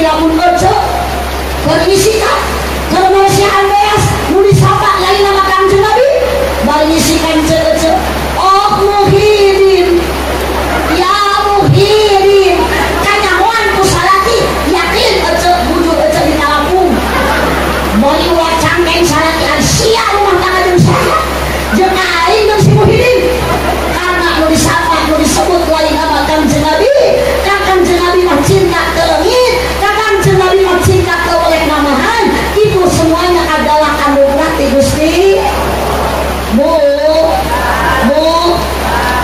Speaker 2: lamun ojo berisikan kemanusiaan beas nu disapa lain nama Kanjeng Nabi berisikan ojo oh muhyiddin ya muhyiddin kanyahoan ku salaki yakin ojo bujuk ojo di talapung bari ulah cangkeng salaki sia rumah tangga jeung saha jeung aing jeung si muhyiddin karena nu disapa nu disebut lain nama Kanjeng Nabi Kanjeng Nabi mah cinta ke leungit Kanjeng Nabi mah cinta ke oleh namahan itu semuanya adalah anugerah ti Gusti bu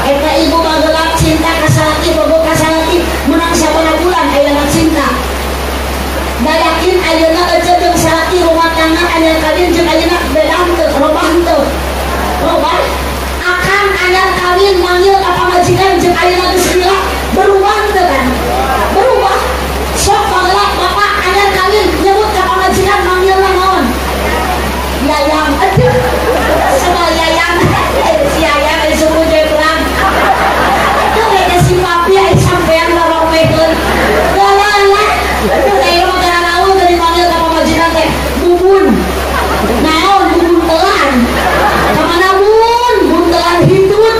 Speaker 2: eta ibu bagelak cinta ka salaki bogo ka salaki menang sabana bulan ayeuna cinta da yakin ayeuna aja jeung salaki rumah tangga aya kawin jeung ayeuna bedam teu robah teu robah akan aya kawin manggil ka pamajikan jeung ayeuna geus lila berubah teu kan berubah sok bagelak bapak aya kawin nyebut ka pamajikan manggilna naon yayang aduh sama yayang si yayang disebut perang itu kayak si papi ay sampean baromekeun galala itu kayak mah gara naon dari manggil ka pamajikan teh bubun naon bubun telan kamana bun telan hitut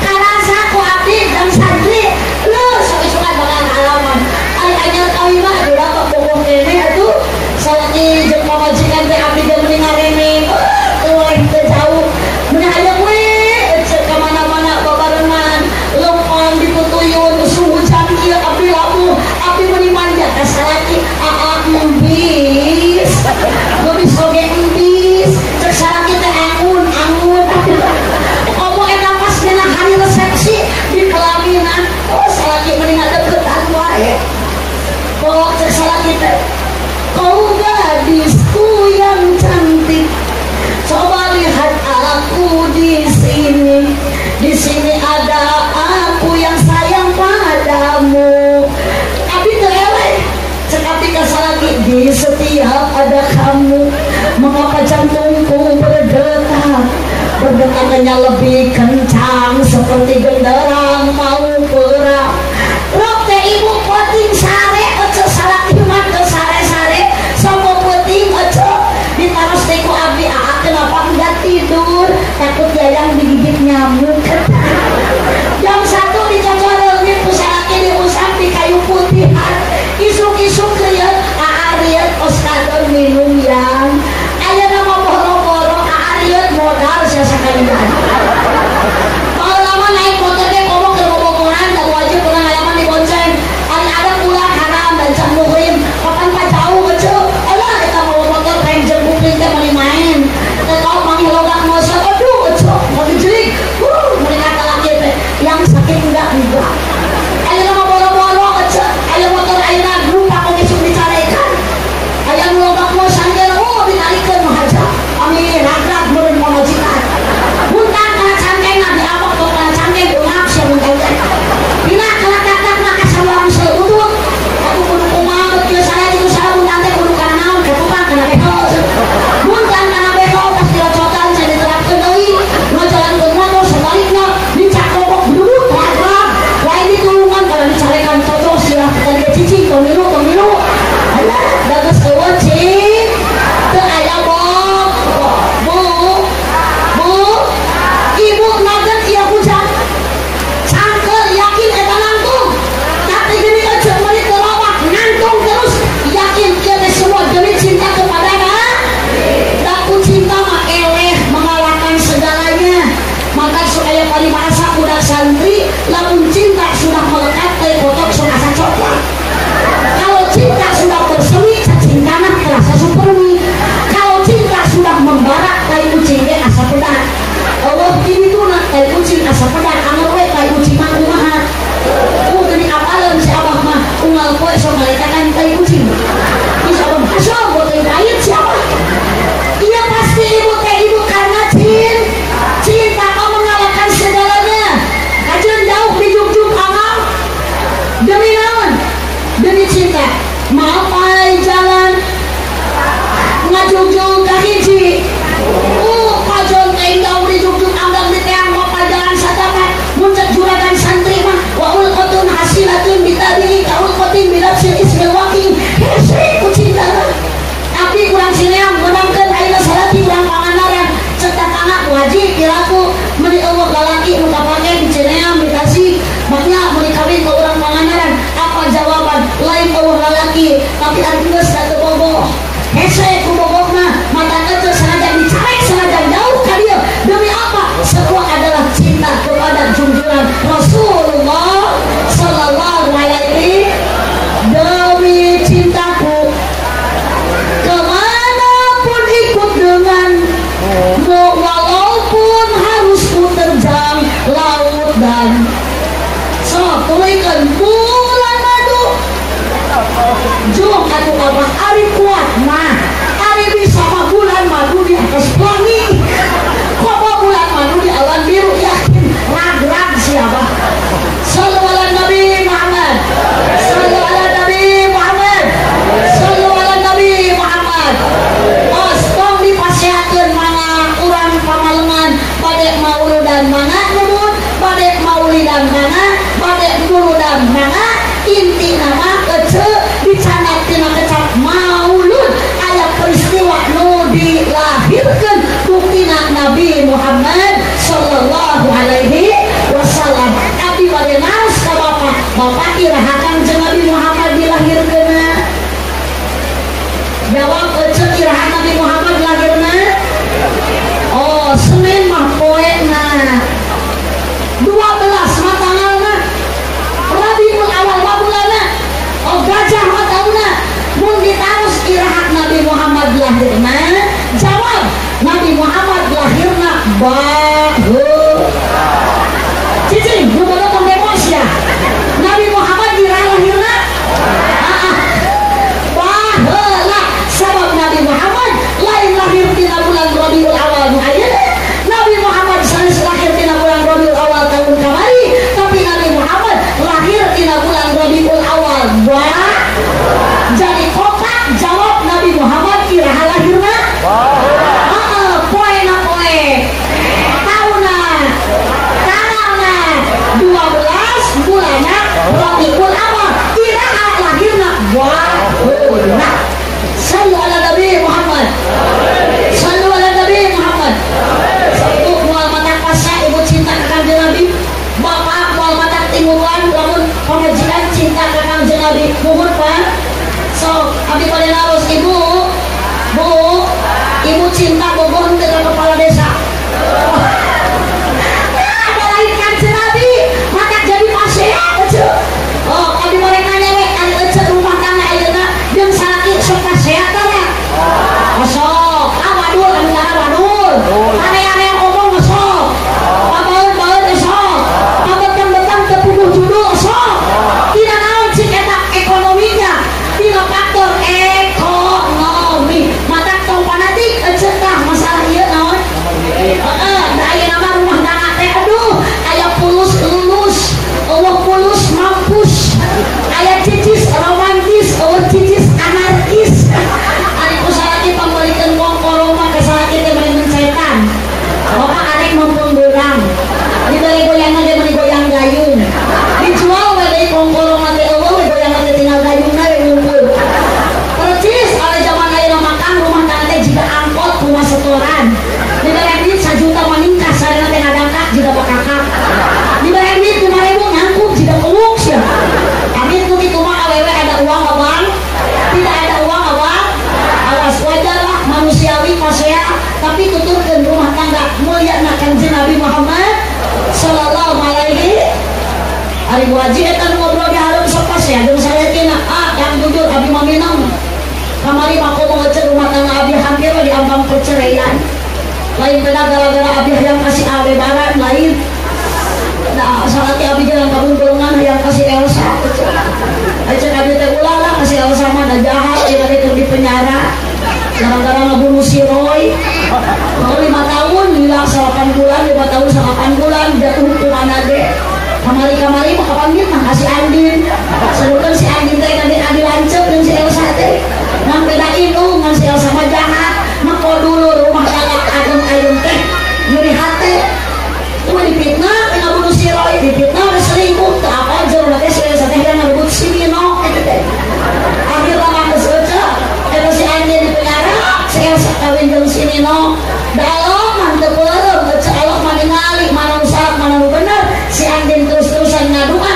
Speaker 2: karasa ku abdi dan santri lu sok-sokan bakal halaman ay anyar kawin mah udah kok pokok kene atuh salaki jeung pamajikan teh abdi jeung ngarene oleh teu jauh mun aya we cek ka mana-mana babarengan lempang ditutuyun musuh hujan ieu abdi lamu abdi meuni manja ka salaki aak bis geus soge bis cek salaki teh angun ngomong eta pas dina hari resepsi di pelaminan oh salaki meuni ngadeukeutan wae kok cek salaki teh kau gadisku yang cantik coba lihat aku di sini ada aku yang sayang padamu tapi tereleh cekati kasar lagi di setiap ada kamu mengapa jantungku berdetaknya lebih kencang seperti genderang mau perang rok teh ibu poting sare ojo salah iman ke sare-sare sama poting ojo ditaros teh ku abdi kenapa enggak tidur takut yayang digigit nyamuk jam 1 dicocok leungit ku salaki diusap di kayu putihan isuk-isuk kreueut aarieu oskadon minum yang aya nama boro-boro aarieu modal sia sakalian kalau lama naik motor teh ngomong ke bobogohan dan wajib pernah ngalaman di bonceng ada pulang haram dan jam muhrim kapan pak jauh aja alah kita bawa motor kain jam kupling teh mani main kita tahu manggil logak motor aduh aja mau dijelik mereka lagi teh yang sakit enggak ayo nama boro-boro aja ayo motor ayeuna grup aku besok dicarekan ayo logak motor oh dinalikeun mah aja amin ragrak meureun monojikan bukan kana cangkeng di abak kok kana cangkeng ungap sia mun teh dina kelak-kelak maka saluang seudut aku kudu kumaha kieu saya itu salah mun teh kudu kana naon ketupan kana beho mun kana beho pas dirocotan saya diterapkeun deui ngajalankeun motor sebalikna dicak kobok duduk ragrak lain ditulungan kalau dicarekan cocok sia tadi cicing tong minum alah bagus eueuh cing teu aya ibu nagen ieu hujan sangkeul yakin eta nangtung tapi gini aja meuli terowak nangtung terus yakin ieu teh semua demi cinta kepadanya daku cinta mah eleh mengalahkan segalanya maka supaya paling merasa budak santri lamun cinta sudah melekat teh kotok sok asa coklat kalau cinta sudah bersemi cinta mah terasa supermi kalau cinta sudah membara tai kucing ge asa pedat Allah ini tuh nak tai kucing asa pedat angel we tai kucing mah kumaha geuning apaleun si abah mah unggal poe sok ngaletakan tai kucing geus abah asal buat tai pahit siapa iya pasti ibu teh ibu karena cinta kau mengalahkan segalanya kajian jauh di juk-juk amal demi naon demi cinta mapai jalan ngajuk-juk ka hiji pajon teh jauh di juk-juk ambang di teang mapai jalan sadapa muncak juragan santri mah wa ulqatun hasilatun bitadi kaul qatin bilafsil ismi tapi geus satu bogoh hese ku bogogna mata kecil sengaja dicarek sengaja jauh ka dieu demi apa? Semua adalah cinta kepada junjungan Rasulullah sallallahu alaihi demi cintaku kemanapun ikut dengan walaupun harus ku terjang laut dan tulikan bulan madu jung atuh abah ari kuat nah ari bisa mah bulan madu di atas pelangi kok bulan madu di awan biru yakin rag-rag siapa sallu ala Nabi Muhammad sallu ala Nabi Muhammad sallu ala Nabi Muhammad tong dipasihakeun mangga urang pamalengan bade mauludan mangga numun bade maulidan mangga bade duludan mangga inti nama kece dicanat tina kecap maulud aya peristiwa nu dilahirkeun buktina Nabi Muhammad sallallahu alaihi wasallam abdi bade naos ka bapak irahakan jeung Nabi Muhammad dilahirkeunna jawab kece irahan Nabi Muhammad lahirna Senin mah poena 12 mah tanggalna Rabiul Awal mah bulanna gajah mah tauna mun ditaros irahat Nabi Muhammad lahirna jawab Nabi Muhammad lahirna baheula cicing nu bodoh tong demos ya Nabi Muhammad diraha lahirna baheula sabab Nabi Muhammad lain lahir dina bulan Rabiul Awal nu ayeuna Nabi Muhammad sanes lahir dina bulan Rabiul Awal tahun kamari tapi Nabi Muhammad lahir dina bulan Rabiul Awal jadi kotak jawab Nabi Muhammad iraha lahirna poena poe tauna tanggalna 12 bulanna Rabiul Awal iraha lahirna baheula sallu ala Nabi Muhammad sallu ala Nabi Muhammad satu mual mata pasa ibu cinta ke kanjeng Nabi bapak mual mata timuruan lamun pengajian cinta ke kanjeng Nabi muhun pak so abdi pada naros ibu ibu cinta bogoh ke kepala desa ada lain kanjeng Nabi maka jadi pasien aja abdi pada nanya ari ece rumah tangga ayeuna jeung salaki sok pasien tara sok awadul antara wadul ane-ane yang ngomong sok pabaeun sok pabetang-betang teu puguh judul sok tina naon cik eta ekonominya tina faktor ekonomi mata tong panatik ece tah masalah ieu naon da aya nama rumah tangga teh aduh aya pulus lulus eueuh pulus mampus aya cicis romantis eueuh cicis anarkis ari kusalaki pamulikeun kongkoro mah kasalaki teh meureun setan bapak arek mumpung beurang dibeli goyang ge meuli goyang gayung dijual we deui kongkoro mah teh eueuh we goyang teh tinggal gayungna we ngumpul percis ale zaman ayeuna makan rumah tangga teh jiga angkot rumah setoran dibere duit 1 juta maningkas sareng teh ngadangkak jiga bakakak dibere duit 5.000 nyangkut jiga keuk sia amin ku kitu mah awewe ada uang abang tidak ada uang abang awas wajarlah manusiawi pasea tapi tuturkeun rumah tangga mulyana kanjeng Nabi Muhammad sallallahu alaihi ari Bu Haji eta ngobrol di hareum sok pasea jeung saeueuna yang jujur abdi mah minang kamari mah komo ngecek rumah tangga abdi hampir di ambang perceraian lain beda gara-gara abdi yang kasih Aldebaran lain nah salaki abdi jalan kabun golongan yang kasih Elsa aja abdi teh ulah lah kasih Elsa mah da jahat ieu teh keur di penjara gara-gara ngabunuh si Roy 5 tahun hilang 8 bulan 5 tahun 8 bulan jatuh hukuman ge kamari-kamari mah kapanggih mah kasih Andin sadukeun si Andin teh adi lancep jeung si Elsa teh nang bedain ngan si Elsa mah jahat mah dulu rumah tangga adem-adem teh nyeri hati cuma dipitnah ngabunuh si Roy dipitnah udah selingkuh tak apa aja udah teh si Elsa teh yang ngerebut si Nino akhirnya mah geus eta si Andin di penjara si Elsa kawin jeung si Nino dalam mantep eureum Allah mah ningali mana nu salah mana nu bener si Andin terus-terusan ngadua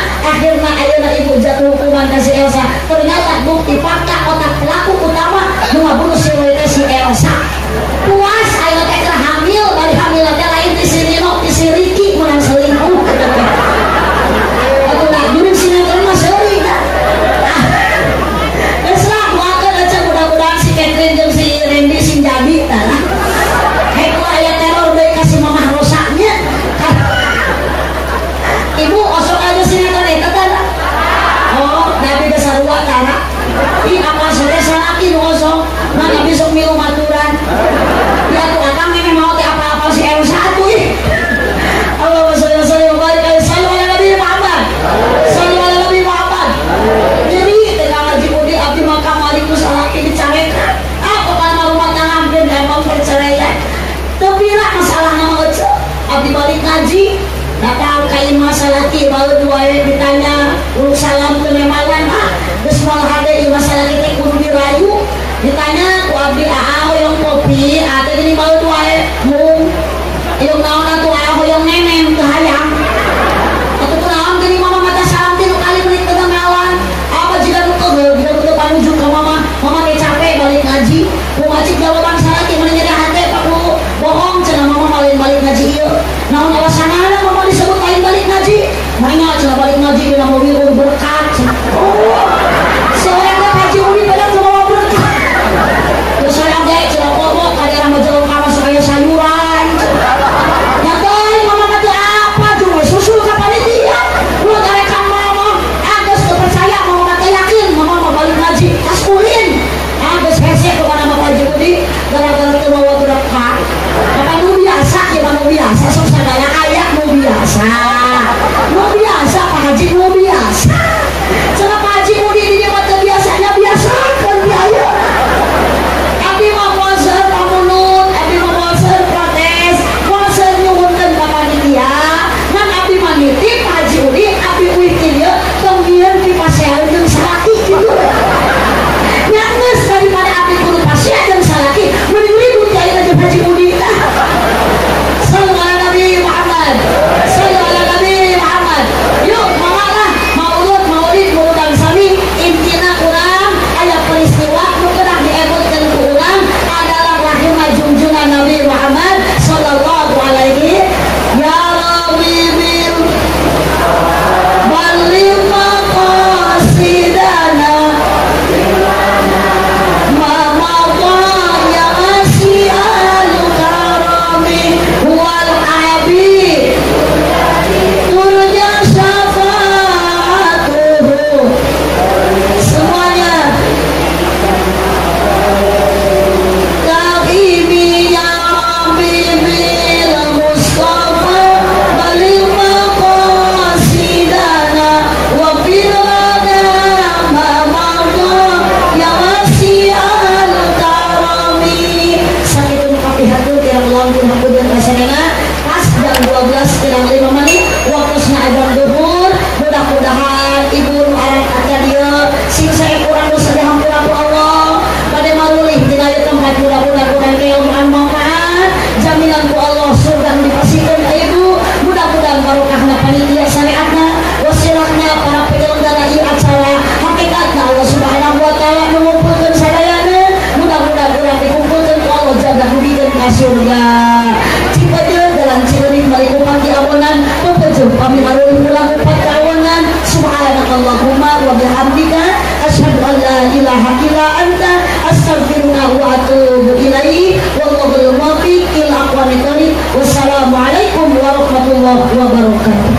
Speaker 2: Jaya Cipajeun dalam Cileuneuh balik upat di awonan pepejeung pami marulung ulang upat ka awonan subhanakallahumma wa bihamdika asyhadu an la ilaha illa anta astaghfiruka wa atubu ilaihi wallahul muwaffiq ila aqwamit thoriq wassalamu alaikum warahmatullahi wabarakatuh.